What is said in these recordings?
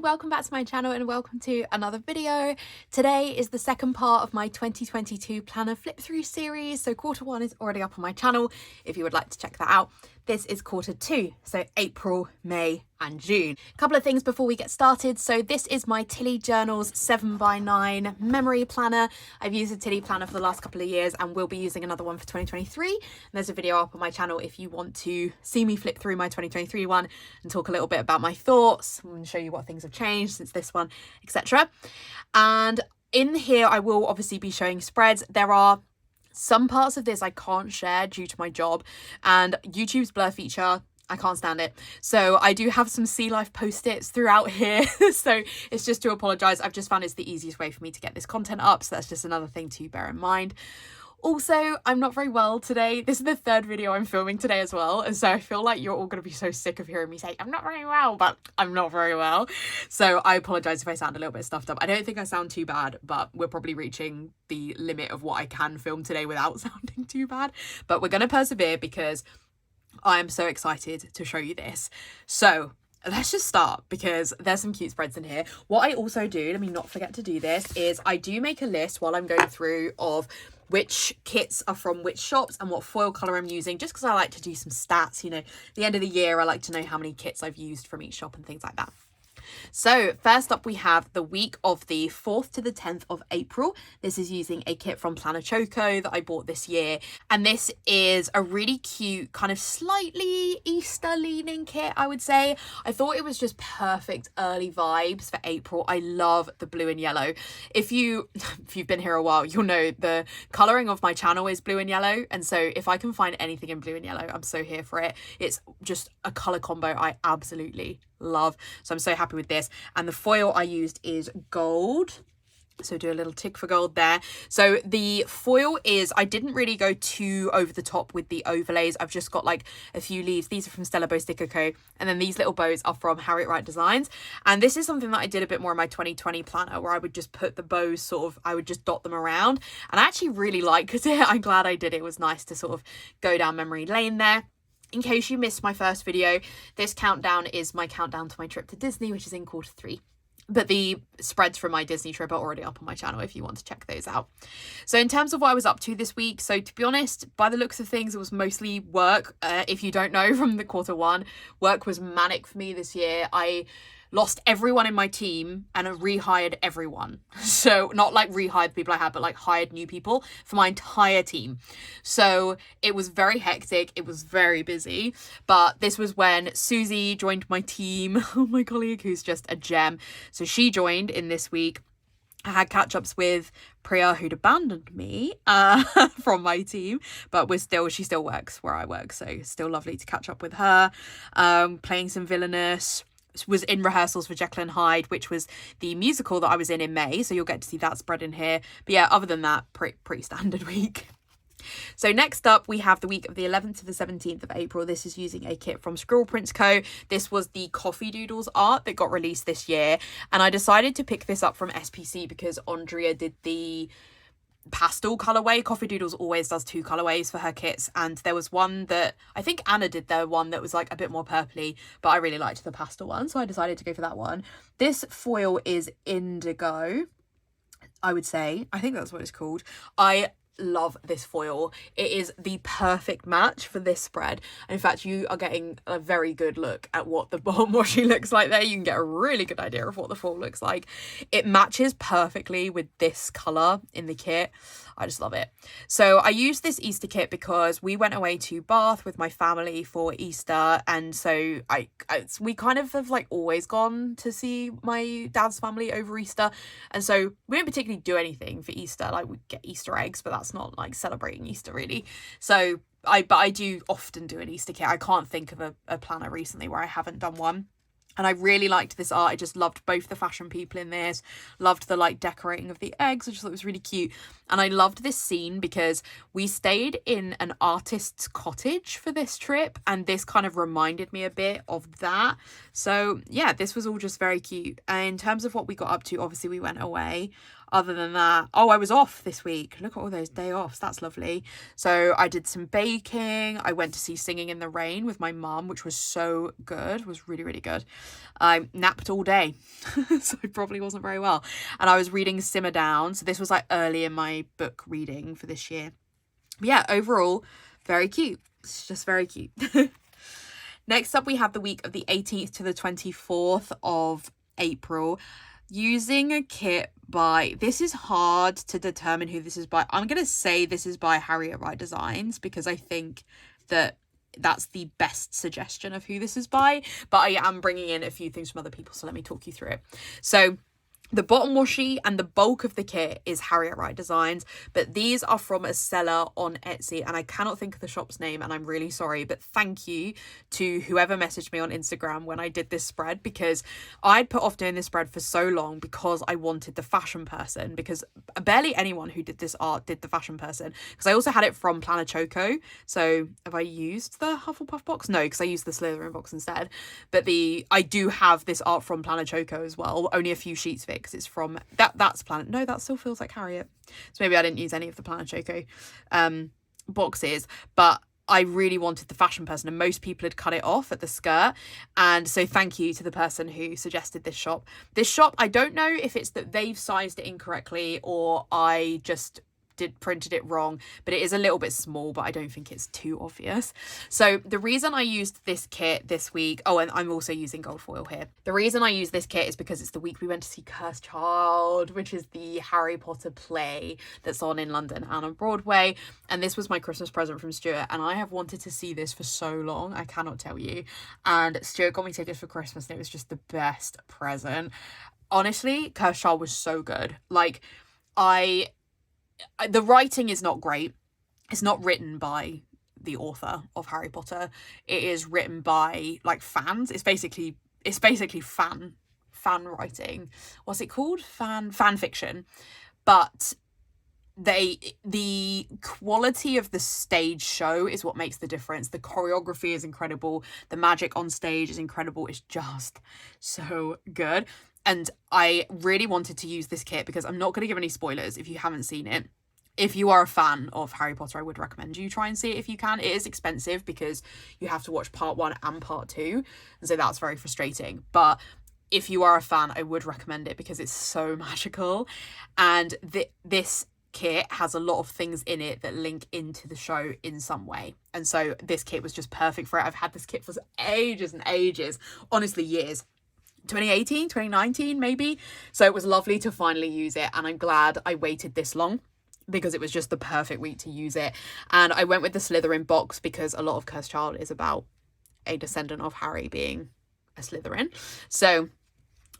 welcome back to my channel and welcome to another video. Today is the second part of my 2022 planner flip through series. So quarter one is already up on my channel if you would like to check that out. This is quarter two, so April, May and June. A couple of things before we get started. So this is my Tilly Journals 7x9 memory planner. I've used a Tilly planner for the last couple of years and will be using another one for 2023. And there's a video up on my channel if you want to see me flip through my 2023 one and talk a little bit about my thoughts and show you what things have changed since this one, etc. And in here, I will obviously be showing spreads. There are some parts of this I can't share due to my job and YouTube's blur feature. I can't stand it. So I do have some sea life post-its throughout here. So it's just to apologise. I've just found it's the easiest way for me to get this content up. So that's just another thing to bear in mind. Also, I'm not very well today. This is the third video I'm filming today as well. And so I feel like you're all going to be so sick of hearing me say, I'm not very well, but I'm not very well. So I apologise if I sound a little bit stuffed up. I don't think I sound too bad, but we're probably reaching the limit of what I can film today without sounding too bad. But we're going to persevere because I am so excited to show you this. So let's just start because there's some cute spreads in here. What I also do, let me not forget to do this, is I do make a list while I'm going through of which kits are from which shops and what foil colour I'm using, just because I like to do some stats. You know, at the end of the year, I like to know how many kits I've used from each shop and things like that. So first up, we have the week of the 4th to the 10th of April. This is using a kit from Planner Choco that I bought this year. And this is a really cute, kind of slightly Easter leaning kit, I would say. I thought it was just perfect early vibes for April. I love the blue and yellow. If you've been here a while, you'll know the colouring of my channel is blue and yellow. And so if I can find anything in blue and yellow, I'm so here for it. It's just a colour combo I absolutely love. So I'm so happy with this. And the foil I used is gold. So do a little tick for gold there. So the foil is, I didn't really go too over the top with the overlays. I've just got like a few leaves. These are from Stella Bow Sticker Co. And then these little bows are from Harriet Wright Designs. And this is something that I did a bit more in my 2020 planner where I would just put the bows sort of, I would just dot them around. And I actually really liked it. I'm glad I did. It was nice to sort of go down memory lane there. In case you missed my first video, this countdown is my countdown to my trip to Disney, which is in quarter three. But the spreads from my Disney trip are already up on my channel if you want to check those out. So in terms of what I was up to this week, so to be honest, by the looks of things, it was mostly work. If you don't know from the quarter one, work was manic for me this year. I lost everyone in my team and rehired everyone. So not like rehired people I had, but like hired new people for my entire team. So it was very hectic. It was very busy. But this was when Susie joined my team. Oh, my colleague, who's just a gem. So she joined in this week. I had catch-ups with Priya, who'd abandoned me from my team, but she still works where I work. So still lovely to catch up with her. Playing some Villainous. Was in rehearsals for Jekyll and Hyde, which was the musical that I was in May, so you'll get to see that spread in here. But yeah, other than that, pretty standard week. So next up, we have the week of the 11th to the 17th of April. This is using a kit from Squirrel Prints Co. This was the Coffee Doodles art that got released this year, and I decided to pick this up from SPC because Andrea did the pastel colorway. Coffee Doodles always does 2 colorways for her kits, and there was one that I think Anna did their one that was like a bit more purpley, but I really liked the pastel one, so I decided to go for that one. This foil is indigo, I would say. I think that's what it's called. I love this foil. It is the perfect match for this spread. And in fact, you are getting a very good look at what the bottom washi looks like there. You can get a really good idea of what the foil looks like. It matches perfectly with this color in the kit. I just love it. So I used this Easter kit because we went away to Bath with my family for Easter, and so we kind of have like always gone to see my dad's family over Easter, and so we didn't particularly do anything for Easter. Like we get Easter eggs, but that's not like celebrating Easter really. So I do often do an Easter kit. I can't think of a planner recently where I haven't done one. And I really liked this art. I just loved both the fashion people in this, loved the like decorating of the eggs. I just thought it was really cute. And I loved this scene because we stayed in an artist's cottage for this trip, and this kind of reminded me a bit of that. So yeah, this was all just very cute. And in terms of what we got up to, obviously we went away. other than that, oh, I was off this week. Look at all those day offs. That's lovely. So I did some baking. I went to see Singing in the Rain with my mum, which was so good. It was really, really good. I napped all day, so it probably wasn't very well. And I was reading Simmer Down. So this was like early in my book reading for this year. But yeah, overall, very cute. It's just very cute. Next up, we have the week of the 18th to the 24th of April. Using a kit by, this is hard to determine who this is by. I'm going to say this is by Harriet Wright Designs because I think that that's the best suggestion of who this is by. But I am bringing in a few things from other people, so let me talk you through it. So the bottom washi and the bulk of the kit is Harriet Wright Designs, but these are from a seller on Etsy, and I cannot think of the shop's name, and I'm really sorry, but thank you to whoever messaged me on Instagram when I did this spread, because I'd put off doing this spread for so long because I wanted the fashion person, because barely anyone who did this art did the fashion person, because I also had it from Planner Choco. So have I used the Hufflepuff box? No, because I used the Slytherin box instead, but I do have this art from Planner Choco as well, only a few sheets of it, because it's from that's Planet. No, that still feels like Harriet. So maybe I didn't use any of the Planet Choco boxes, but I really wanted the fashion person, and most people had cut it off at the skirt. And so thank you to the person who suggested this shop. This shop, I don't know if it's that they've sized it incorrectly or I just printed it wrong, but it is a little bit small, but I don't think it's too obvious. So the reason I used this kit this week, oh, and I'm also using gold foil here. The reason I use this kit is because it's the week we went to see Cursed Child, which is the Harry Potter play that's on in London and on Broadway. And this was my Christmas present from Stuart, and I have wanted to see this for so long, I cannot tell you. And Stuart got me tickets for Christmas, and it was just the best present. Honestly, Cursed Child was so good. Like, the writing is not great. It's not written by the author of Harry Potter. It is written by like fans. It's basically fan writing. What's it called? Fan fiction. But the quality of the stage show is what makes the difference. The choreography is incredible. The magic on stage is incredible. It's just so good. And I really wanted to use this kit because I'm not going to give any spoilers if you haven't seen it. If you are a fan of Harry Potter, I would recommend you try and see it if you can. It is expensive because you have to watch part 1 and part 2. And so that's very frustrating. But if you are a fan, I would recommend it because it's so magical. And this kit has a lot of things in it that link into the show in some way. And so this kit was just perfect for it. I've had this kit for ages and ages. Honestly, years. 2018, 2019 maybe. So it was lovely to finally use it, and I'm glad I waited this long because it was just the perfect week to use it. And I went with the Slytherin box because a lot of Cursed Child is about a descendant of Harry being a Slytherin. So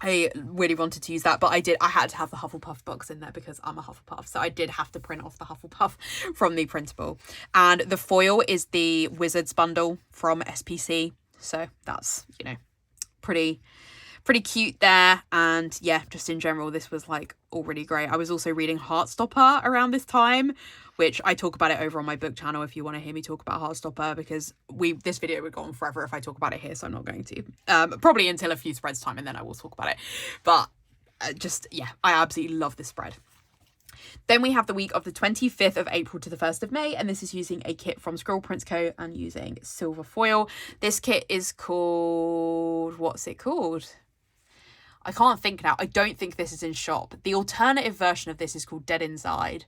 I really wanted to use that, but I had to have the Hufflepuff box in there because I'm a Hufflepuff, so I did have to print off the Hufflepuff from the printable. And the foil is the Wizards bundle from SPC, so that's, you know, pretty cute there. And yeah, just in general, this was like all really great. I was also reading Heartstopper around this time, which I talk about it over on my book channel if you want to hear me talk about Heartstopper, because this video would go on forever if I talk about it here, so I'm not going to. Probably until a few spreads time, and then I will talk about it. But yeah, I absolutely love this spread. Then we have the week of the 25th of April to the 1st of May, and this is using a kit from Scribble Prints Co. and using silver foil. This kit is called, what's it called? I can't think now. I don't think this is in shop. The alternative version of this is called Dead Inside.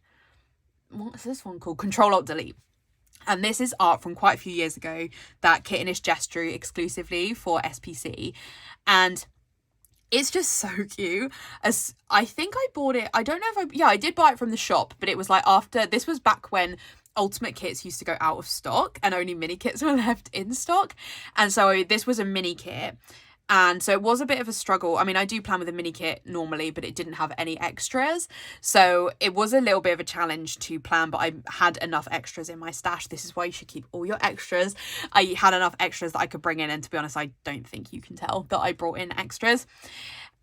What's this one called? Control Alt Delete. And this is art from quite a few years ago that Kit and Ish Jess drew exclusively for SPC. And it's just so cute. As I think I bought it. I don't know if I did buy it from the shop, but it was like this was back when Ultimate kits used to go out of stock and only mini kits were left in stock. And so this was a mini kit. And so it was a bit of a struggle. I mean, I do plan with a mini kit normally, but it didn't have any extras. So it was a little bit of a challenge to plan, but I had enough extras in my stash. This is why you should keep all your extras. I had enough extras that I could bring in. And to be honest, I don't think you can tell that I brought in extras.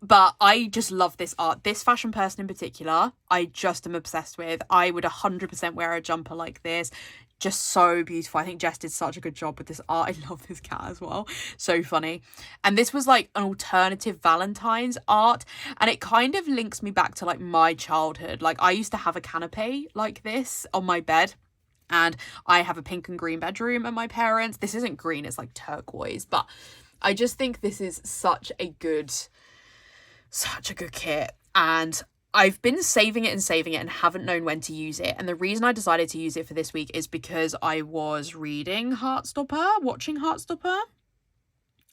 But I just love this art. This fashion person in particular, I just am obsessed with. I would 100% wear a jumper like this. just so beautiful. I think Jess did such a good job with this art. I love this cat as well. So funny. And this was like an alternative Valentine's art, and it kind of links me back to like my childhood. Like I used to have a canopy like this on my bed, and I have a pink and green bedroom at my parents'. This isn't green, it's like turquoise, but I just think this is such a good kit, and I've been saving it and haven't known when to use it. And the reason I decided to use it for this week is because I was reading watching Heartstopper,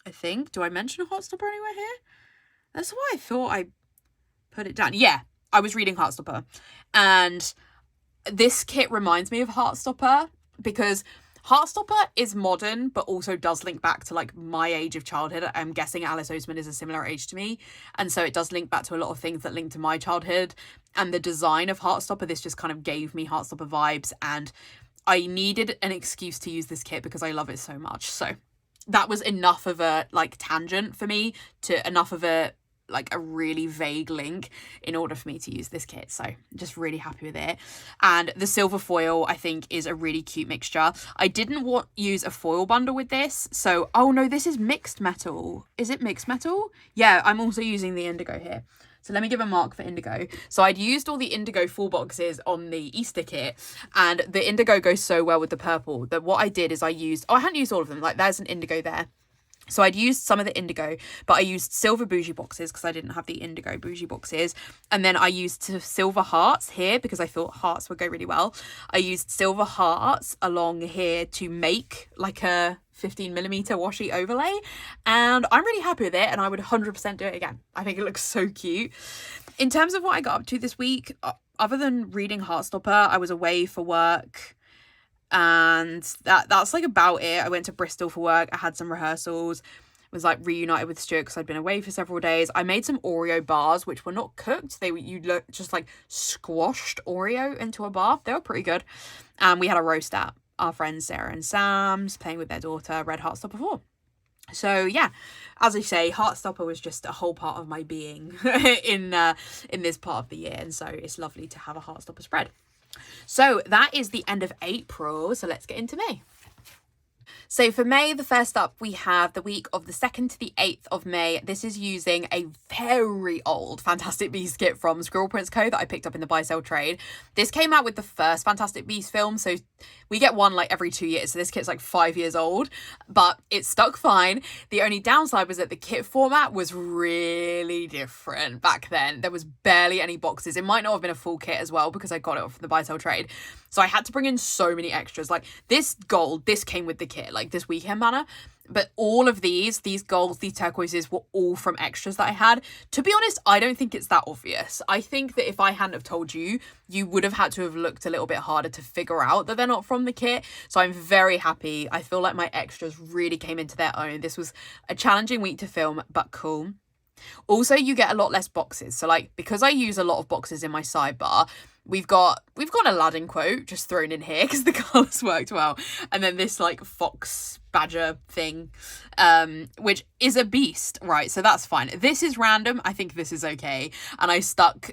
I think. Do I mention Heartstopper anywhere here? That's why I thought I put it down. Yeah, I was reading Heartstopper, and this kit reminds me of Heartstopper because Heartstopper is modern, but also does link back to like my age of childhood. I'm guessing Alice Oseman is a similar age to me. And so it does link back to a lot of things that link to my childhood. And the design of Heartstopper, this just kind of gave me Heartstopper vibes. And I needed an excuse to use this kit because I love it so much. So that was enough of a like tangent for me, to enough of a really vague link in order for me to use this kit. So just really happy with it. And the silver foil I think is a really cute mixture. I didn't use a foil bundle with this, so oh no, this is mixed metal. Is it mixed metal? Yeah, I'm also using the indigo here. So let me give a mark for indigo. So I'd used all the indigo full boxes on the Easter kit, and the indigo goes so well with the purple that what I did is I hadn't used all of them. Like there's an indigo there. So I'd used some of the indigo, but I used silver bougie boxes because I didn't have the indigo bougie boxes. And then I used silver hearts here because I thought hearts would go really well. I used silver hearts along here to make like a 15mm washi overlay. And I'm really happy with it, and I would 100% do it again. I think it looks so cute. In terms of what I got up to this week, other than reading Heartstopper, I was away for work. And that's like about it. I went to Bristol for work. I had some rehearsals, was like reunited with Stuart because I'd been away for several days. I made some Oreo bars, which were not cooked. You just like squashed Oreo into a bar. They were pretty good. And we had a roast at our friends Sarah and Sam's, playing with their daughter, read Heartstopper 4. So yeah, as I say, Heartstopper was just a whole part of my being in this part of the year, and so it's lovely to have a Heartstopper spread. So that is the end of April, so let's get into May. So for May, the first up, we have the week of the 2nd to the 8th of May. This is using a very old Fantastic Beasts kit from Squirrel Prince Co. that I picked up in the buy-sell trade. This came out with the first Fantastic Beasts film, so we get one like every 2 years. So this kit's like 5 years old, but it stuck fine. The only downside was that the kit format was really different back then. There was barely any boxes. It might not have been a full kit as well because I got it from the buy-sell trade. So I had to bring in so many extras. Like this gold, this came with the kit, like this weekend banner. But all of these golds, these turquoises were all from extras that I had. To be honest, I don't think it's that obvious. I think that if I hadn't have told you, you would have had to have looked a little bit harder to figure out that they're not from the kit. So I'm very happy. I feel like my extras really came into their own. This was a challenging week to film, but cool. Also, you get a lot less boxes. So like, because I use a lot of boxes in my sidebar, we've got an Aladdin quote just thrown in here because the colours worked well. And then this like fox badger thing, which is a beast, right? So that's fine. This is random. I think this is okay. And I stuck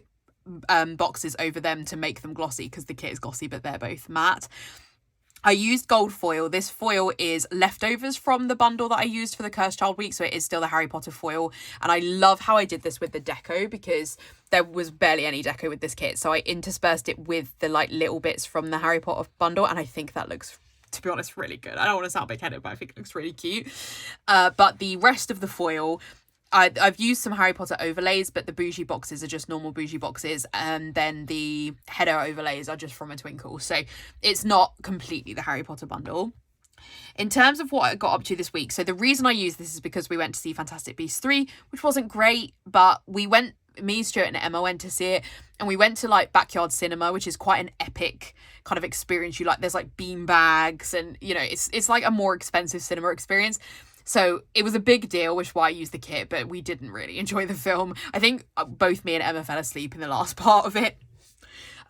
boxes over them to make them glossy because the kit is glossy, but they're both matte. I used gold foil. This foil is leftovers from the bundle that I used for the Cursed Child week, so it is still the Harry Potter foil. And I love how I did this with the deco because there was barely any deco with this kit. So I interspersed it with the like little bits from the Harry Potter bundle, and I think that looks, to be honest, really good. I don't want to sound big-headed, but I think it looks really cute. But the rest of the foil, I've used some Harry Potter overlays, but the bougie boxes are just normal bougie boxes, and then the header overlays are just from a Twinkle. So it's not completely the Harry Potter bundle. In terms of what I got up to this week, so the reason I used this is because we went to see Fantastic Beasts 3, which wasn't great, but me, Stuart and Emma went to see it, and we went to like Backyard Cinema, which is quite an epic kind of experience. There's like bean bags, and you know, it's like a more expensive cinema experience. So it was a big deal, which is why I used the kit, but we didn't really enjoy the film. I think both me and Emma fell asleep in the last part of it.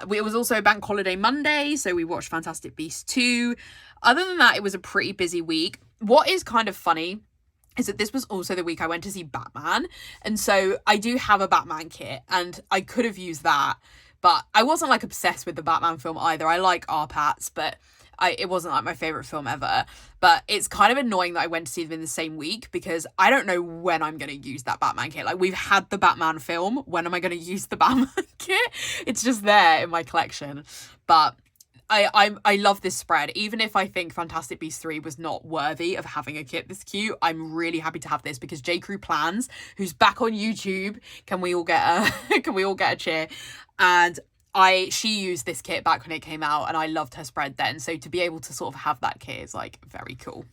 It was also Bank Holiday Monday, so we watched Fantastic Beasts 2. Other than that, it was a pretty busy week. What is kind of funny is that this was also the week I went to see Batman. And so I do have a Batman kit, and I could have used that, but I wasn't like obsessed with the Batman film either. I like R-Pats, but it wasn't like my favourite film ever, but it's kind of annoying that I went to see them in the same week because I don't know when I'm going to use that Batman kit. Like, we've had the Batman film. When am I going to use the Batman kit? It's just there in my collection. But I love this spread. Even if I think Fantastic Beasts 3 was not worthy of having a kit this cute, I'm really happy to have this because J. Crew Plans, who's back on YouTube, can we all get a cheer? And she used this kit back when it came out and I loved her spread then. So to be able to sort of have that kit is like very cool.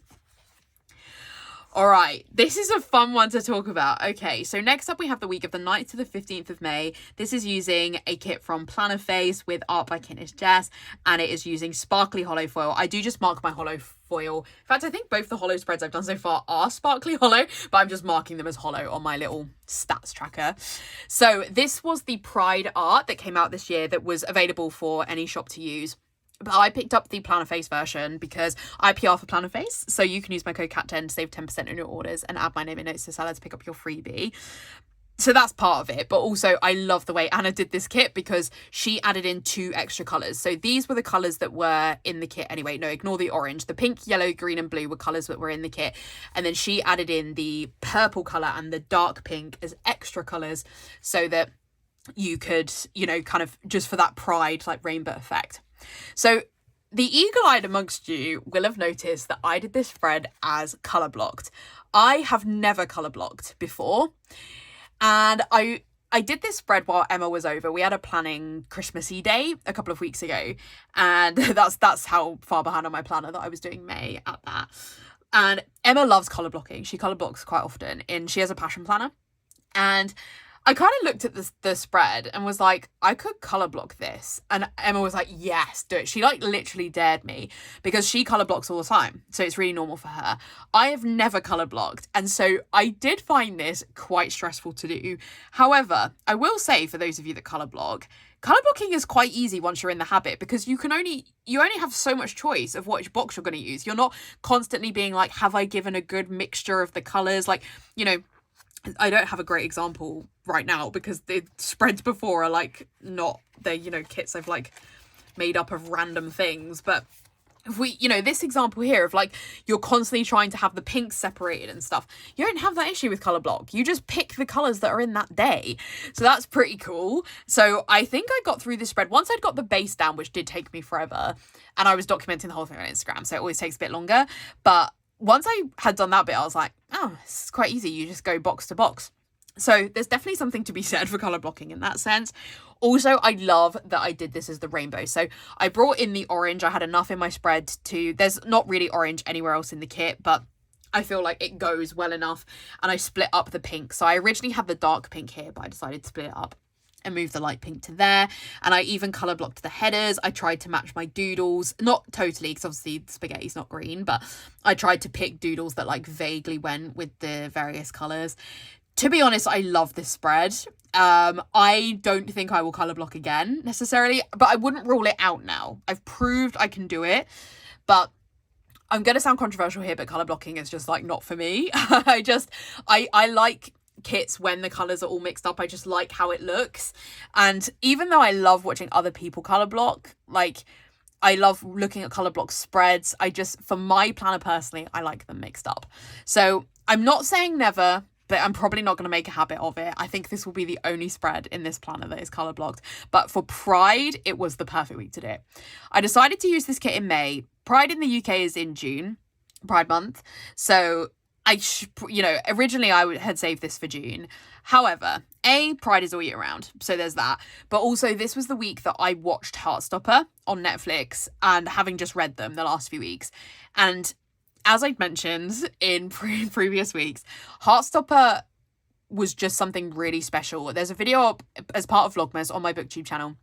All right, this is a fun one to talk about. Okay, so next up we have the week of the 9th to the 15th of May. This is using a kit from Planner Face with art by Kintness Jess, and it is using sparkly hollow foil. I do just mark my hollow foil. In fact, I think both the hollow spreads I've done so far are sparkly hollow, but I'm just marking them as hollow on my little stats tracker. So this was the Pride art that came out this year that was available for any shop to use. But I picked up the Planner Face version because I PR for Planner Face. So you can use my code CAT10 to save 10% on your orders and add my name in notes to seller to pick up your freebie. So that's part of it. But also I love the way Anna did this kit because she added in 2 extra colours. So these were the colours that were in the kit anyway. No, ignore the orange. The pink, yellow, green and blue were colours that were in the kit. And then she added in the purple colour and the dark pink as extra colours so that you could, you know, kind of just for that Pride like rainbow effect. So the eagle-eyed amongst you will have noticed that I did this spread as colour blocked. I have never colour blocked before, and I did this spread while Emma was over. We had a planning Christmassy day a couple of weeks ago, and that's how far behind on my planner that I was doing May at that. And Emma loves colour blocking. She colour blocks quite often, and she has a passion planner. And I kind of looked at the spread and was like, I could colour block this. And Emma was like, yes, do it. She like literally dared me because she colour blocks all the time. So it's really normal for her. I have never colour blocked. And so I did find this quite stressful to do. However, I will say for those of you that colour blocking is quite easy once you're in the habit because you only have so much choice of which box you're going to use. You're not constantly being like, have I given a good mixture of the colours? Like, you know, I don't have a great example right now because the spreads before are like not, they're, you know, kits I've like made up of random things. But if we, you know, this example here of like you're constantly trying to have the pinks separated and stuff, you don't have that issue with colour block. You just pick the colours that are in that day. So that's pretty cool. So I think I got through this spread once I'd got the base down, which did take me forever, and I was documenting the whole thing on Instagram, so it always takes a bit longer. But once I had done that bit, I was like, oh, this is quite easy. You just go box to box. So there's definitely something to be said for colour blocking in that sense. Also, I love that I did this as the rainbow. So I brought in the orange. I had enough in my spread to, there's not really orange anywhere else in the kit, but I feel like it goes well enough. And I split up the pink. So I originally had the dark pink here, but I decided to split it up and move the light pink to there. And I even colour blocked the headers. I tried to match my doodles, not totally because obviously spaghetti's not green, but I tried to pick doodles that like vaguely went with the various colours. To be honest, I love this spread. I don't think I will colour block again necessarily, but I wouldn't rule it out now. I've proved I can do it, but I'm going to sound controversial here, but colour blocking is just like not for me. I like kits when the colours are all mixed up. I just like how it looks. And even though I love watching other people colour block, like I love looking at colour block spreads, for my planner personally, I like them mixed up. So I'm not saying never, but I'm probably not going to make a habit of it. I think this will be the only spread in this planner that is colour blocked. But for Pride, it was the perfect week to do it. I decided to use this kit in May. Pride in the UK is in June, Pride month. So originally I had saved this for June. However, Pride is all year round, so there's that. But also this was the week that I watched Heartstopper on Netflix, and having just read them the last few weeks. And as I'd mentioned in previous weeks, Heartstopper was just something really special. There's a video up as part of VLOGMAS on my BookTube channel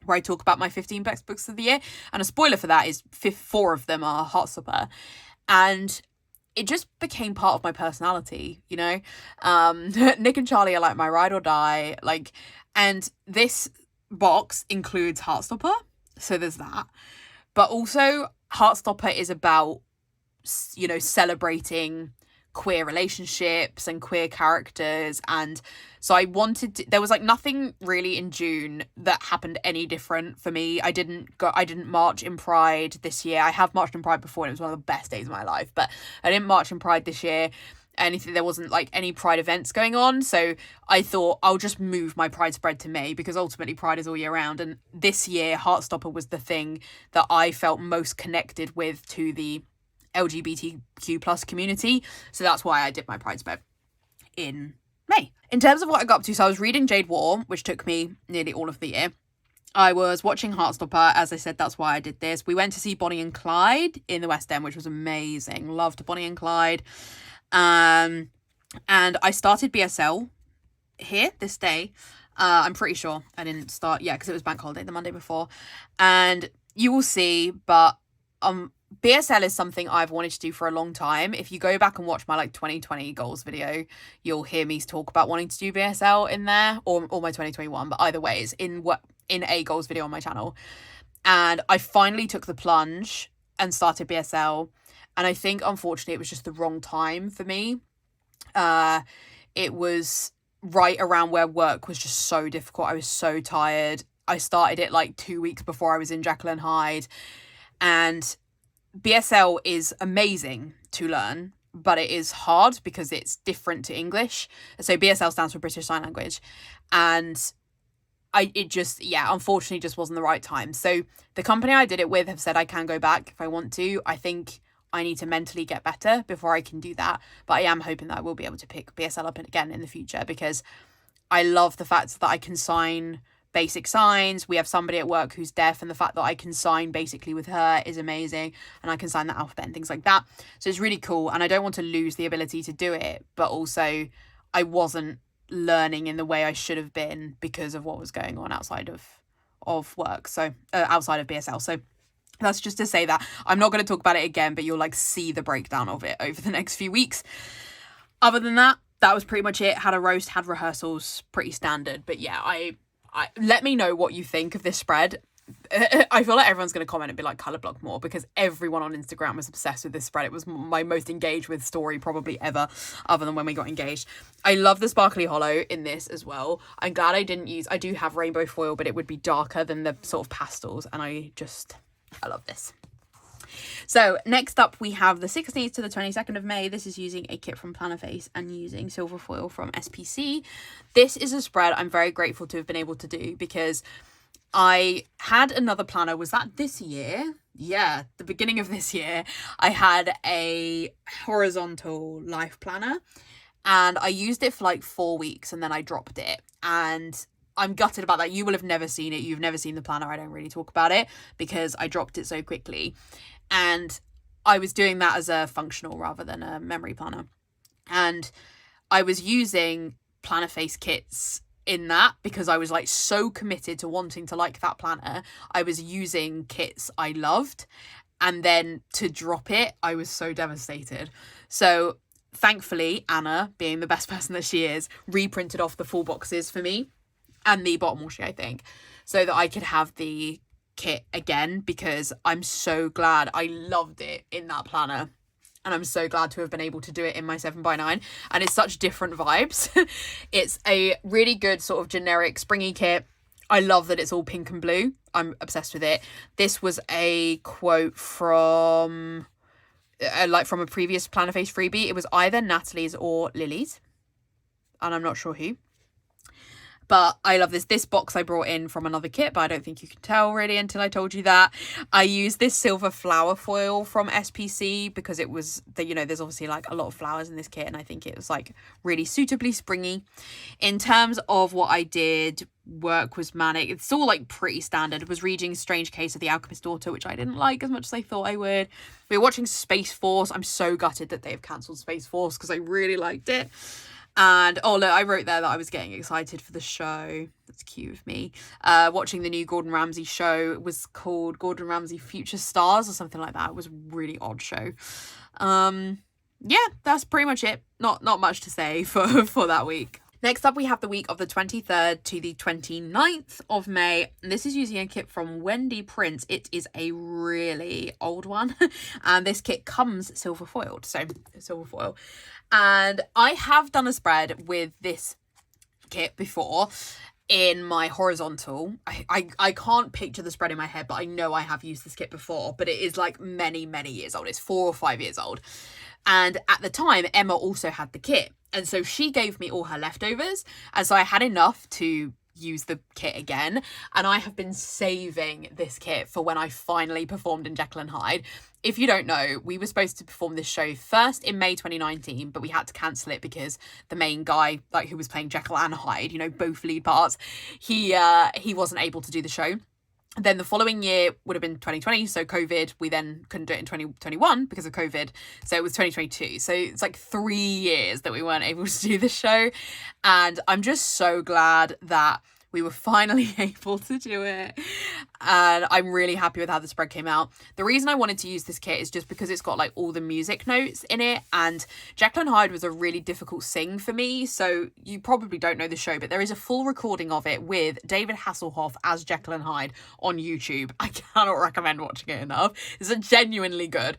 where I talk about my 15 best books of the year. And a spoiler for that is 4 of them are Heartstopper. And it just became part of my personality, you know? Nick and Charlie are like my ride or die. And this box includes Heartstopper. So there's that. But also Heartstopper is about, you know, celebrating queer relationships and queer characters. And so I wanted to, there was like nothing really in June that happened any different for me. I didn't march in Pride this year. I have marched in Pride before and it was one of the best days of my life, but I didn't march in Pride this year. There wasn't like any Pride events going on, so I thought I'll just move my Pride spread to May, because ultimately Pride is all year round, and this year Heartstopper was the thing that I felt most connected with to the LGBTQ plus community, so that's why I did my Pride spread in May. In terms of what I got up to, so I was reading Jade War, which took me nearly all of the year. I was watching Heartstopper, as I said, that's why I did this. We went to see Bonnie and Clyde in the West End, which was amazing. Loved Bonnie and Clyde. And I started BSL here this day. I'm pretty sure I didn't start yet because it was bank holiday the Monday before, and you will see, but BSL is something I've wanted to do for a long time. If you go back and watch my like 2020 goals video, you'll hear me talk about wanting to do BSL in there, or my 2021, but either way, it's in a goals video on my channel. And I finally took the plunge and started BSL. And I think, unfortunately, it was just the wrong time for me. It was right around where work was just so difficult. I was so tired. I started it like 2 weeks before I was in Jekyll and Hyde. And BSL is amazing to learn, but it is hard because it's different to English. So BSL stands for British Sign Language. And unfortunately just wasn't the right time. So the company I did it with have said I can go back if I want to. I think I need to mentally get better before I can do that. But I am hoping that I will be able to pick BSL up again in the future, because I love the fact that I can sign basic signs. We have somebody at work who's deaf, and the fact that I can sign basically with her is amazing, and I can sign the alphabet and things like that. So it's really cool, and I don't want to lose the ability to do it, but also I wasn't learning in the way I should have been because of what was going on outside of work, so outside of BSL. So that's just to say that I'm not going to talk about it again, but you'll like see the breakdown of it over the next few weeks. Other than that, that was pretty much it. Had a roast, had rehearsals, pretty standard. But yeah, I let me know what you think of this spread. I feel like everyone's going to comment and be like, colour block more, because everyone on Instagram was obsessed with this spread. It was my most engaged with story probably ever, other than when we got engaged. I love the sparkly hollow in this as well. I'm glad I do have rainbow foil, but it would be darker than the sort of pastels, and I love this. So next up we have the 16th to the 22nd of May. This is using a kit from Plannerface and using silver foil from SPC. This is a spread I'm very grateful to have been able to do, because I had another planner. Was that this year? Yeah, the beginning of this year. I had a horizontal life planner, and I used it for like 4 weeks, and then I dropped it. And I'm gutted about that. You will have never seen it. You've never seen the planner. I don't really talk about it because I dropped it so quickly. And I was doing that as a functional rather than a memory planner. And I was using Plannerface kits in that because I was like so committed to wanting to like that planner. I was using kits I loved. And then to drop it, I was so devastated. So thankfully, Anna, being the best person that she is, reprinted off the full boxes for me. And the bottom washi, I think, so that I could have the kit again, because I'm so glad. I loved it in that planner, and I'm so glad to have been able to do it in my 7x9, and it's such different vibes. It's a really good sort of generic springy kit. I love that it's all pink and blue. I'm obsessed with it. This was a quote from from a previous Plannerface freebie. It was either Natalie's or Lily's, and I'm not sure who. But I love this. This box I brought in from another kit, but I don't think you can tell really until I told you that. I used this silver flower foil from SPC because it was, there's obviously like a lot of flowers in this kit, and I think it was like really suitably springy. In terms of what I did, work was manic. It's all like pretty standard. I was reading Strange Case of the Alchemist's Daughter, which I didn't like as much as I thought I would. We were watching Space Force. I'm so gutted that they've cancelled Space Force because I really liked it. And, oh, look, I wrote there that I was getting excited for the show. That's cute of me. Watching the new Gordon Ramsay show. It was called Gordon Ramsay Future Stars or something like that. It was a really odd show. Yeah, that's pretty much it. Not much to say for that week. Next up, we have the week of the 23rd to the 29th of May. This is using a kit from Wendy Prince. It is a really old one. And this kit comes silver foiled. So silver foil. And I have done a spread with this kit before in my horizontal. I can't picture the spread in my head, but I know I have used this kit before. But it is like many, many years old. It's 4 or 5 years old. And at the time, Emma also had the kit. And so she gave me all her leftovers. And so I had enough to use the kit again. And I have been saving this kit for when I finally performed in Jekyll and Hyde. If you don't know, we were supposed to perform this show first in May 2019, but we had to cancel it because the main guy, like who was playing Jekyll and Hyde, you know, both lead parts, he wasn't able to do the show. Then the following year would have been 2020, so COVID, we then couldn't do it in 2021 because of COVID, so it was 2022. So it's like 3 years that we weren't able to do the show, and I'm just so glad that we were finally able to do it, and I'm really happy with how the spread came out. The reason I wanted to use this kit is just because it's got like all the music notes in it, and Jekyll and Hyde was a really difficult sing for me, so you probably don't know the show, but there is a full recording of it with David Hasselhoff as Jekyll and Hyde on YouTube. I cannot recommend watching it enough. It's genuinely good.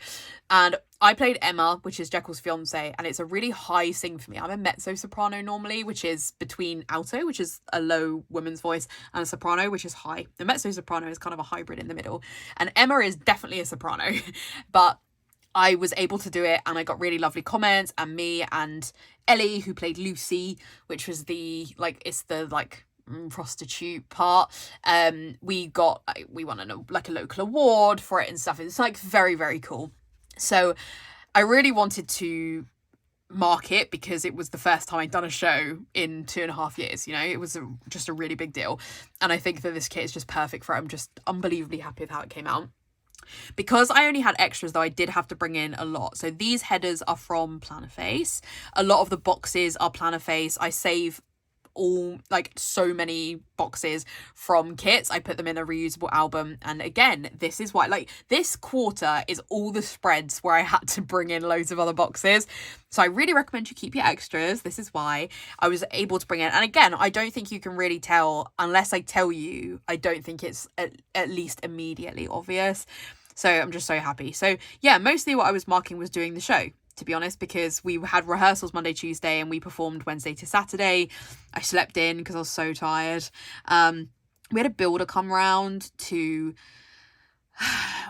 And I played Emma, which is Jekyll's fiance, and it's a really high sing for me. I'm a mezzo-soprano normally, which is between alto, which is a low woman's voice, and a soprano, which is high. The mezzo-soprano is kind of a hybrid in the middle. And Emma is definitely a soprano, but I was able to do it, and I got really lovely comments, and me and Ellie, who played Lucy, which was the, like, it's the, like, prostitute part, we won a local award for it and stuff. It's like very, very cool. So I really wanted to mark it because it was the first time I'd done a show in 2.5 years, you know. It was just a really big deal, and I think that this kit is just perfect for it. I'm just unbelievably happy with how it came out. Because I only had extras, though, I did have to bring in a lot. So these headers are from Planner Face. A lot of the boxes are Planner Face. I save all, like, so many boxes from kits. I put them in a reusable album, and again, this is why, like, this quarter is all the spreads where I had to bring in loads of other boxes. So I really recommend you keep your extras. This is why I was able to bring in, and again, I don't think you can really tell unless I tell you. I don't think it's at least immediately obvious. So I'm just so happy. So yeah, mostly what I was marking was doing the show, to be honest, because we had rehearsals Monday, Tuesday, and we performed Wednesday to Saturday. I slept in because I was so tired. We had a builder come round to,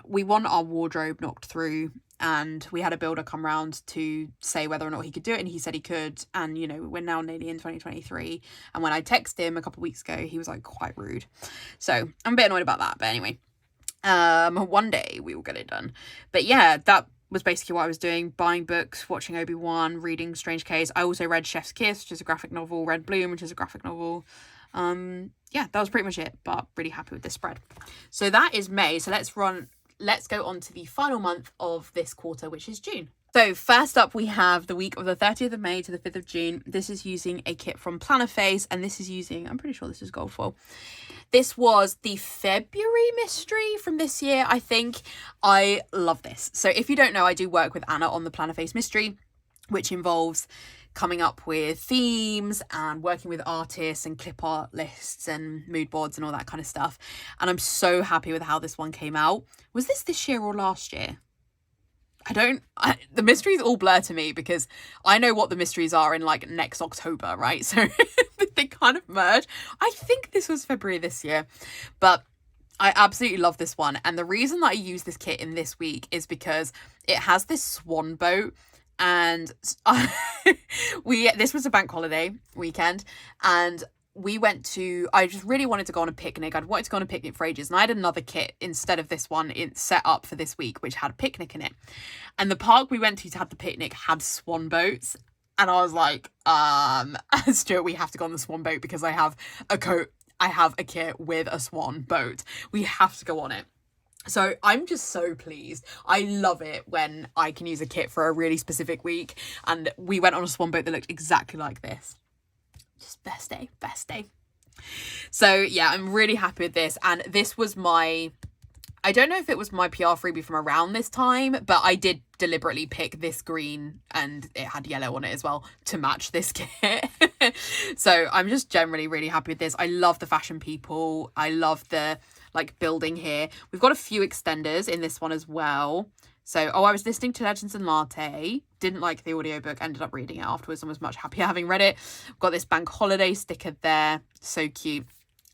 we want our wardrobe knocked through, and we had a builder come round to say whether or not he could do it, and he said he could. And, you know, we're now nearly in 2023, and when I texted him a couple of weeks ago, he was like quite rude. So I'm a bit annoyed about that, but anyway, one day we will get it done. But yeah, that was basically what I was doing: buying books, watching Obi-Wan, reading Strange Case. I also read Chef's Kiss, which is a graphic novel, read Bloom, which is a graphic novel. Yeah, that was pretty much it, but really happy with this spread. So that is May. So let's go on to the final month of this quarter, which is June. So first up, we have the week of the 30th of May to the 5th of June. This is using a kit from Planner Face, and this is using, I'm pretty sure this is gold foil. This was the February mystery from this year, I think. I love this. So if you don't know, I do work with Anna on the Planner Face mystery, which involves coming up with themes and working with artists and clip art lists and mood boards and all that kind of stuff. And I'm so happy with how this one came out. Was this year or last year? The mysteries all blur to me because I know what the mysteries are in like next October, right? So they kind of merge. I think this was February this year, but I absolutely love this one. And the reason that I use this kit in this week is because it has this swan boat, and this was a bank holiday weekend, and I just really wanted to go on a picnic. I'd wanted to go on a picnic for ages, and I had another kit instead of this one set up for this week, which had a picnic in it. And the park we went to have the picnic had swan boats. And I was like, Stuart, we have to go on the swan boat because I have a kit with a swan boat. We have to go on it. So I'm just so pleased. I love it when I can use a kit for a really specific week. And we went on a swan boat that looked exactly like this. Just best day. So yeah, I'm really happy with this. And this was I I don't know if it was my PR freebie from around this time, but I did deliberately pick this green, and it had yellow on it as well to match this kit. So I'm just generally really happy with this. I love the fashion people. I love the like building here. We've got a few extenders in this one as well. So, I was listening to Legends and Latte, didn't like the audiobook, ended up reading it afterwards and was much happier having read it. Got this bank holiday sticker there, so cute.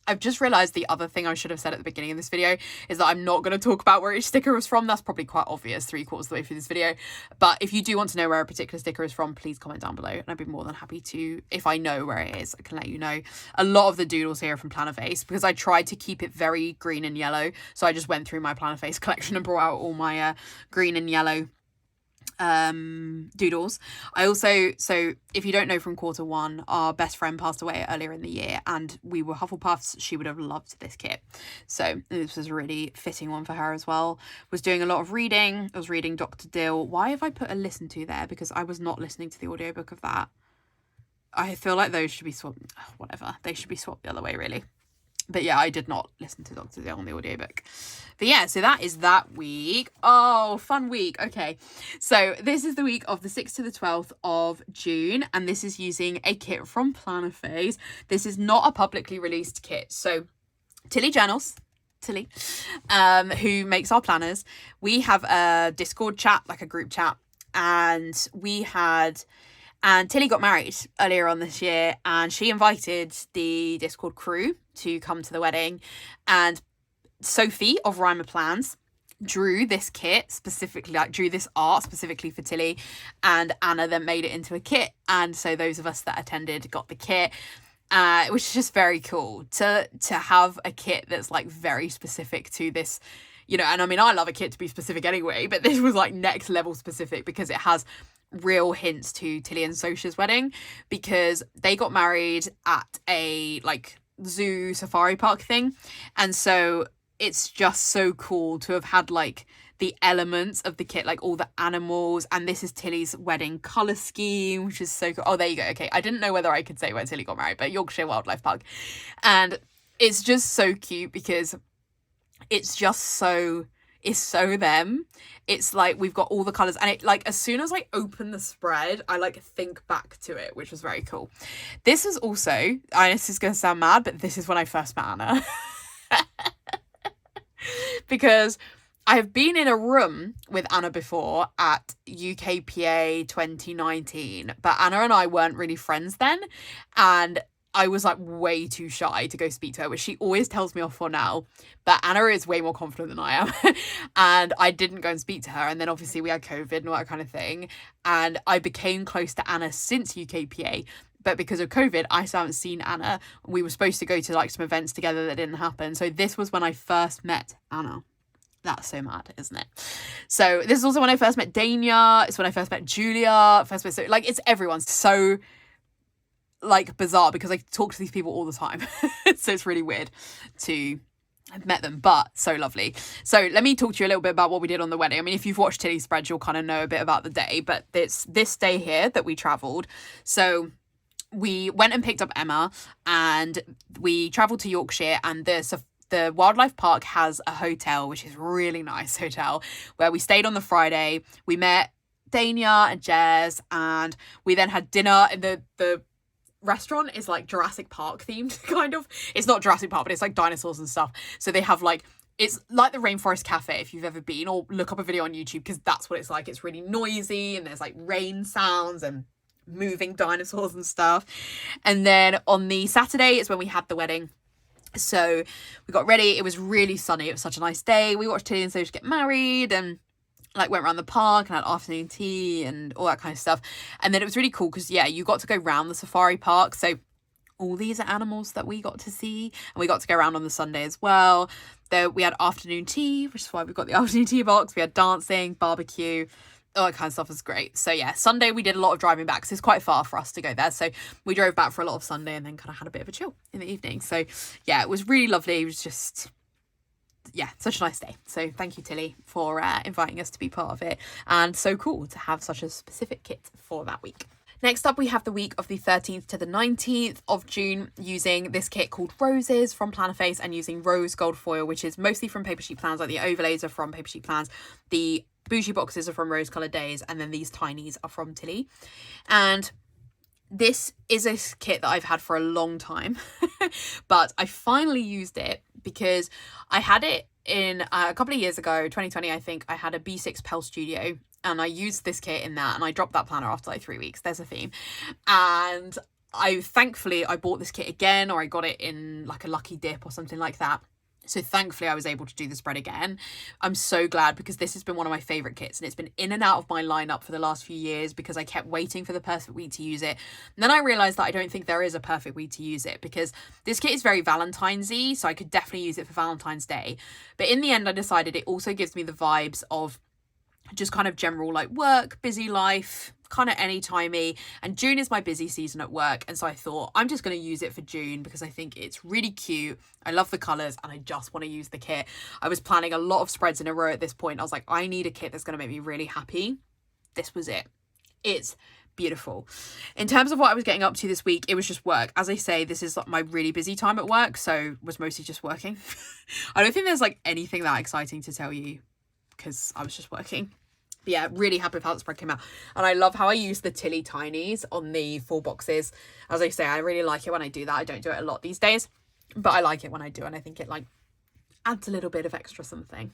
I've just realised the other thing I should have said at the beginning of this video is that I'm not going to talk about where each sticker was from. That's probably quite obvious 3/4 of the way through this video. But if you do want to know where a particular sticker is from, please comment down below. And I'd be more than happy to, if I know where it is, I can let you know. A lot of the doodles here are from Planner Face because I tried to keep it very green and yellow. So I just went through my Planner Face collection and brought out all my green and yellow doodles. I also, so if you don't know from Q1, our best friend passed away earlier in the year and we were Hufflepuffs. She would have loved this kit, so this was a really fitting one for her as well. Was doing a lot of reading. I was reading Dr. Dill. Why have I put a listen to there? Because I was not listening to the audiobook of that. I feel like those should be swapped. Whatever, they should be swapped the other way really. But yeah, I did not listen to Dr. Dill on the audiobook. But yeah, so that is that week. Oh, fun week. Okay, so this is the week of the 6th to the 12th of June. And this is using a kit from Planner Face. This is not a publicly released kit. So Tilly Journals, Tilly, who makes our planners, we have a Discord chat, like a group chat. And Tilly got married earlier on this year and she invited the Discord crew to come to the wedding. And Sophie of Rhymer Plans drew this kit specifically, like drew this art specifically for Tilly. And Anna then made it into a kit. And so those of us that attended got the kit, which is just very cool to have a kit that's like very specific to this. You know, and I mean, I love a kit to be specific anyway, but this was like next level specific because it has real hints to Tilly and Sosha's wedding because they got married at a like zoo safari park thing. And so it's just so cool to have had like the elements of the kit, like all the animals. And this is Tilly's wedding colour scheme, which is so cool. Oh, there you go. Okay, I didn't know whether I could say where Tilly got married, but Yorkshire Wildlife Park. And it's just so cute because it's just so them. It's like we've got all the colours and it like as soon as I open the spread I like think back to it, which was very cool. This is also, this is gonna sound mad, but this is when I first met Anna. Because I have been in a room with Anna before at UKPA 2019, but Anna and I weren't really friends then, and I was like way too shy to go speak to her, which she always tells me off for now. But Anna is way more confident than I am. And I didn't go and speak to her. And then obviously we had COVID and all that kind of thing. And I became close to Anna since UKPA. But because of COVID, I still haven't seen Anna. We were supposed to go to like some events together that didn't happen. So this was when I first met Anna. That's so mad, isn't it? So this is also when I first met Dania. It's when I first met Julia. So like it's everyone's so like bizarre because I talk to these people all the time. So it's really weird to have met them, but so lovely. So let me talk to you a little bit about what we did on the wedding. I mean, if you've watched Tilly's spread, you'll kind of know a bit about the day, but it's this day here that we travelled. So we went and picked up Emma and we travelled to Yorkshire, and the wildlife park has a hotel, which is a really nice hotel, where we stayed on the Friday. We met Dania and Jez, and we then had dinner in the restaurant is like Jurassic Park themed, kind of. It's not Jurassic Park, but it's like dinosaurs and stuff. So they have like, it's like the Rainforest Cafe if you've ever been, or look up a video on YouTube because that's what it's like. It's really noisy and there's like rain sounds and moving dinosaurs and stuff. And then on the Saturday is when we had the wedding. So we got ready. It was really sunny. It was such a nice day. We watched Tilly and Soja get married and like went around the park and had afternoon tea and all that kind of stuff. And then it was really cool because yeah, you got to go around the safari park. So all these are animals that we got to see, and we got to go around on the Sunday as well. There we had afternoon tea, which is why we've got the afternoon tea box. We had dancing, barbecue, all that kind of stuff was great. So yeah, Sunday we did a lot of driving back because it's quite far for us to go there. So we drove back for a lot of Sunday and then kind of had a bit of a chill in the evening. So yeah, it was really lovely. It was just, yeah, such a nice day. So thank you, Tilly, for inviting us to be part of it. And so cool to have such a specific kit for that week. Next up, we have the week of the 13th to the 19th of June using this kit called Roses from Plannerface and using rose gold foil, which is mostly from Paper Sheet Plans. Like the overlays are from Paper Sheet Plans, the bougie boxes are from Rose Colour Days, and then these tinies are from Tilly. And this is a kit that I've had for a long time, but I finally used it because I had it in a couple of years ago, 2020, I think. I had a B6 Pel Studio and I used this kit in that, and I dropped that planner after like 3 weeks. There's a theme. And thankfully I bought this kit again, or I got it in like a lucky dip or something like that. So thankfully I was able to do the spread again. I'm so glad, because this has been one of my favourite kits, and it's been in and out of my lineup for the last few years because I kept waiting for the perfect week to use it. And then I realised that I don't think there is a perfect week to use it, because this kit is very Valentine's-y, so I could definitely use it for Valentine's Day. But in the end I decided it also gives me the vibes of just kind of general like work, busy life, kind of anytimey, and June is my busy season at work, and so I thought I'm just going to use it for June because I think it's really cute. I love the colours and I just want to use the kit. I was planning a lot of spreads in a row at this point. I was like, I need a kit that's going to make me really happy. This was it. It's beautiful. In terms of what I was getting up to this week, it was just work. As I say, this is like my really busy time at work, so was mostly just working. I don't think there's like anything that exciting to tell you because I was just working. But yeah, really happy with how the spread came out. And I love how I use the Tilly Tinies on the full boxes. As I say, I really like it when I do that. I don't do it a lot these days, but I like it when I do, and I think it like adds a little bit of extra something.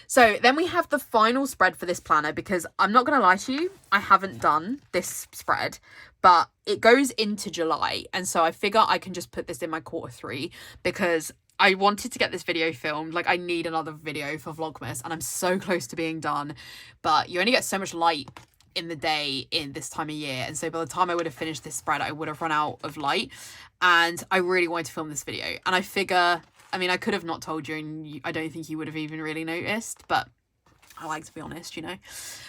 So then we have the final spread for this planner, because I'm not going to lie to you, I haven't done this spread, but it goes into July. And so I figure I can just put this in my quarter 3 because I wanted to get this video filmed. Like, I need another video for Vlogmas, and I'm so close to being done. But you only get so much light in the day in this time of year. And so by the time I would have finished this spread, I would have run out of light. And I really wanted to film this video. And I figure, I mean, I could have not told you, and I don't think you would have even really noticed. But I like to be honest, you know.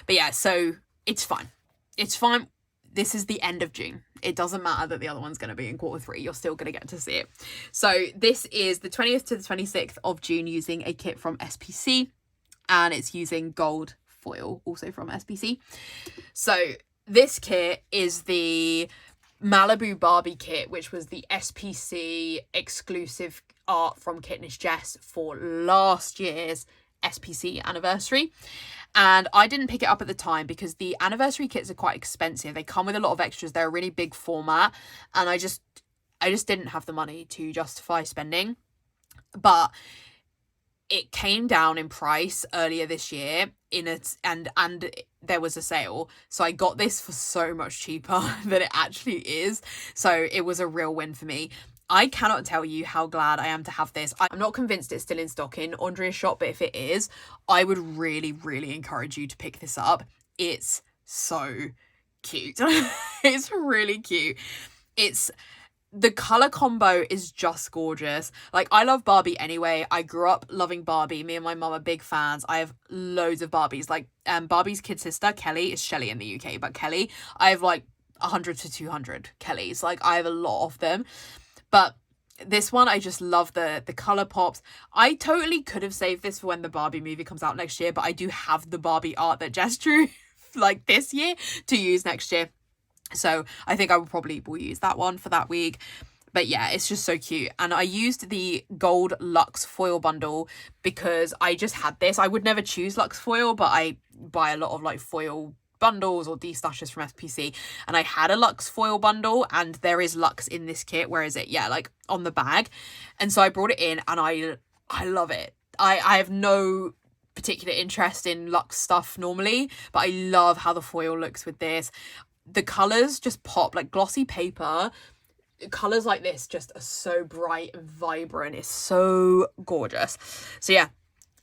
But yeah, so it's fine. It's fine. This is the end of June. It doesn't matter that the other one's going to be in quarter 3. You're still going to get to see it. So this is the 20th to the 26th of June using a kit from SPC. And it's using gold foil, also from SPC. So this kit is the Malibu Barbie kit, which was the SPC exclusive art from Kitnish Jess for last year's SPC anniversary. And I didn't pick it up at the time because the anniversary kits are quite expensive. They come with a lot of extras. They're a really big format, and I just didn't have the money to justify spending. But it came down in price earlier this year and there was a sale, so I got this for so much cheaper than it actually is. So it was a real win for me. I cannot tell you how glad I am to have this. I'm not convinced it's still in stock in Andrea's shop, but if it is, I would really, really encourage you to pick this up. It's so cute. It's really cute. The colour combo is just gorgeous. Like, I love Barbie anyway. I grew up loving Barbie. Me and my mum are big fans. I have loads of Barbies. Like, Barbie's kid sister, Kelly, is Shelley in the UK, but Kelly, I have like 100 to 200 Kellys. Like, I have a lot of them. But this one, I just love the colour pops. I totally could have saved this for when the Barbie movie comes out next year, but I do have the Barbie art that Jess drew like this year to use next year. So I think I will use that one for that week. But yeah, it's just so cute. And I used the gold Luxe foil bundle because I just had this. I would never choose Luxe foil, but I buy a lot of like foil bundles or destashes from SPC, and I had a Luxe foil bundle, and there is Luxe in this kit. Where is it? Yeah, like on the bag. And so I brought it in, and I love it. I have no particular interest in Luxe stuff normally, but I love how the foil looks with this. The colours just pop, like glossy paper. Colours like this just are so bright and vibrant. It's so gorgeous. So yeah,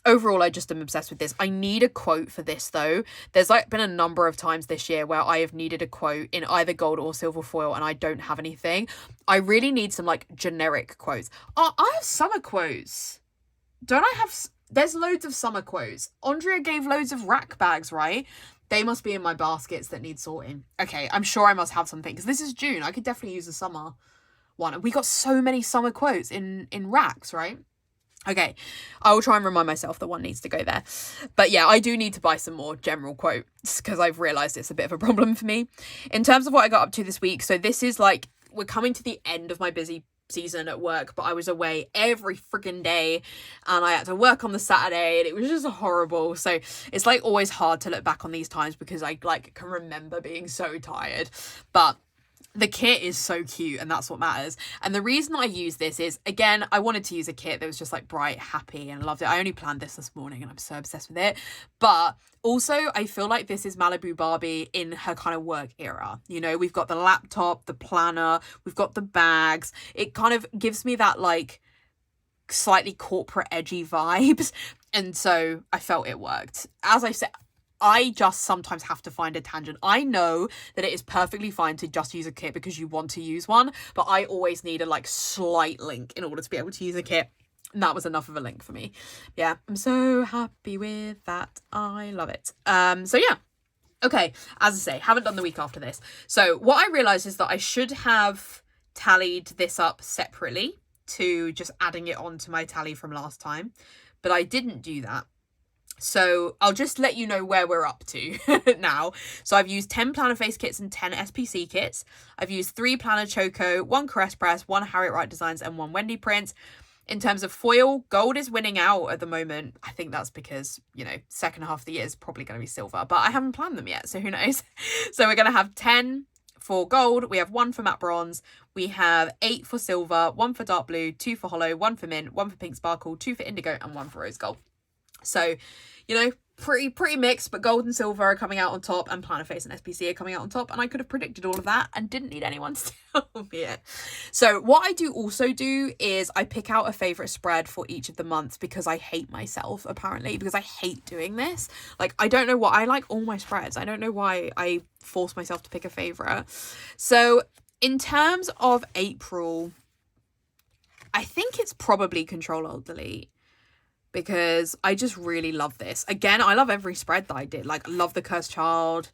overall, I just am obsessed with this. I need a quote for this though. There's like been a number of times this year where I have needed a quote in either gold or silver foil, and I don't have anything. I really need some like generic quotes. Oh, I have summer quotes. Don't I have... There's loads of summer quotes. Andrea gave loads of rack bags, right? They must be in my baskets that need sorting. Okay, I'm sure I must have something, because this is June. I could definitely use a summer one. We got so many summer quotes in racks, right? Okay, I will try and remind myself that one needs to go there. But yeah, I do need to buy some more general quotes because I've realised it's a bit of a problem for me. In terms of what I got up to this week, so this is like, we're coming to the end of my busy season at work, but I was away every friggin' day and I had to work on the Saturday and it was just horrible. So it's like always hard to look back on these times because I like can remember being so tired. But the kit is so cute and that's what matters. And the reason I use this is, again, I wanted to use a kit that was just like bright, happy, and I loved it. I only planned this morning and I'm so obsessed with it. But also I feel like this is Malibu Barbie in her kind of work era. You know, we've got the laptop, the planner, we've got the bags. It kind of gives me that like slightly corporate edgy vibes. And so I felt it worked. As I said, I just sometimes have to find a tangent. I know that it is perfectly fine to just use a kit because you want to use one, but I always need a like slight link in order to be able to use a kit. And that was enough of a link for me. Yeah, I'm so happy with that. I love it. So yeah. Okay, as I say, haven't done the week after this. So what I realised is that I should have tallied this up separately to just adding it onto my tally from last time, but I didn't do that. So I'll just let you know where we're up to now. So I've used 10 planner face kits and 10 SPC kits. I've used 3 planner Choco, 1 Caress Press, 1 Harriet Wright Designs and 1 Wendy Print. In terms of foil, gold is winning out at the moment. I think that's because, you know, second half of the year is probably going to be silver, but I haven't planned them yet, so who knows. So we're going to have 10 for gold, we have 1 for matte bronze, we have 8 for silver, 1 for dark blue, 2 for hollow, 1 for mint, 1 for pink sparkle, 2 for indigo and 1 for rose gold. So, you know, pretty mixed, but gold and silver are coming out on top and planner face and SPC are coming out on top, and I could have predicted all of that and didn't need anyone to tell me it. So what I do also do is I pick out a favourite spread for each of the months because I hate myself, apparently, because I hate doing this. Like, I don't know why. I like all my spreads. I don't know why I force myself to pick a favourite. So in terms of April, I think it's probably Control-Alt-Delete, because I just really love this. Again, I love every spread that I did. Like, love the Cursed Child,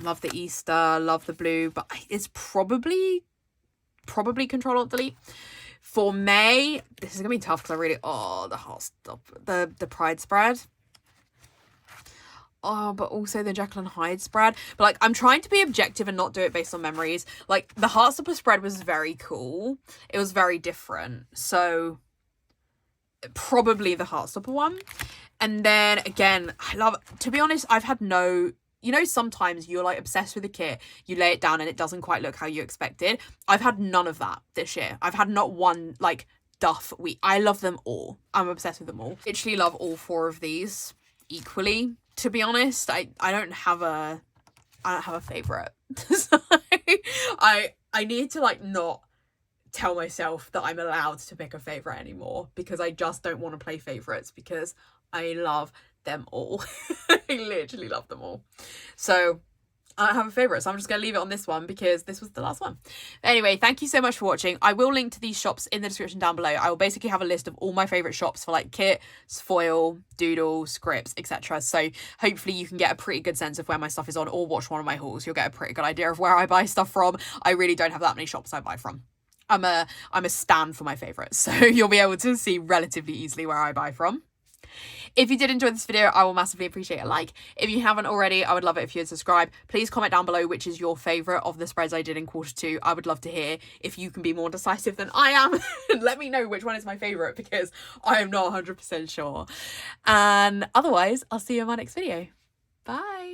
love the Easter, love the blue, but it's probably Control-Alt-Delete. For May, this is gonna be tough because I really, the heart stop, the Pride spread. But also the Jekyll and Hyde spread. But like, I'm trying to be objective and not do it based on memories. Like, the Heartstopper spread was very cool. It was very different. So probably the Heartstopper one. And then again, I love, to be honest, I've had no, you know, sometimes you're like obsessed with a kit, you lay it down and it doesn't quite look how you expected. I've had none of that this year. I've had not one like duff week. I love them all. I'm obsessed with them all. Literally love all 4 of these equally, to be honest. I don't have a favorite. So I need to like not tell myself that I'm allowed to pick a favorite anymore, because I just don't want to play favorites because I love them all. I literally love them all. So I don't have a favorite, so I'm just going to leave it on this one because this was the last one. Anyway, thank you so much for watching. I will link to these shops in the description down below. I will basically have a list of all my favorite shops for like kit, foil, doodle, scripts, etc. So hopefully you can get a pretty good sense of where my stuff is on, or watch one of my hauls. You'll get a pretty good idea of where I buy stuff from. I really don't have that many shops I buy from. I'm a stan for my favourites, so you'll be able to see relatively easily where I buy from. If you did enjoy this video, I will massively appreciate a like. If you haven't already, I would love it if you would subscribe. Please comment down below which is your favourite of the spreads I did in Q2. I would love to hear if you can be more decisive than I am. Let me know which one is my favourite, because I am not 100% sure. And otherwise, I'll see you in my next video. Bye.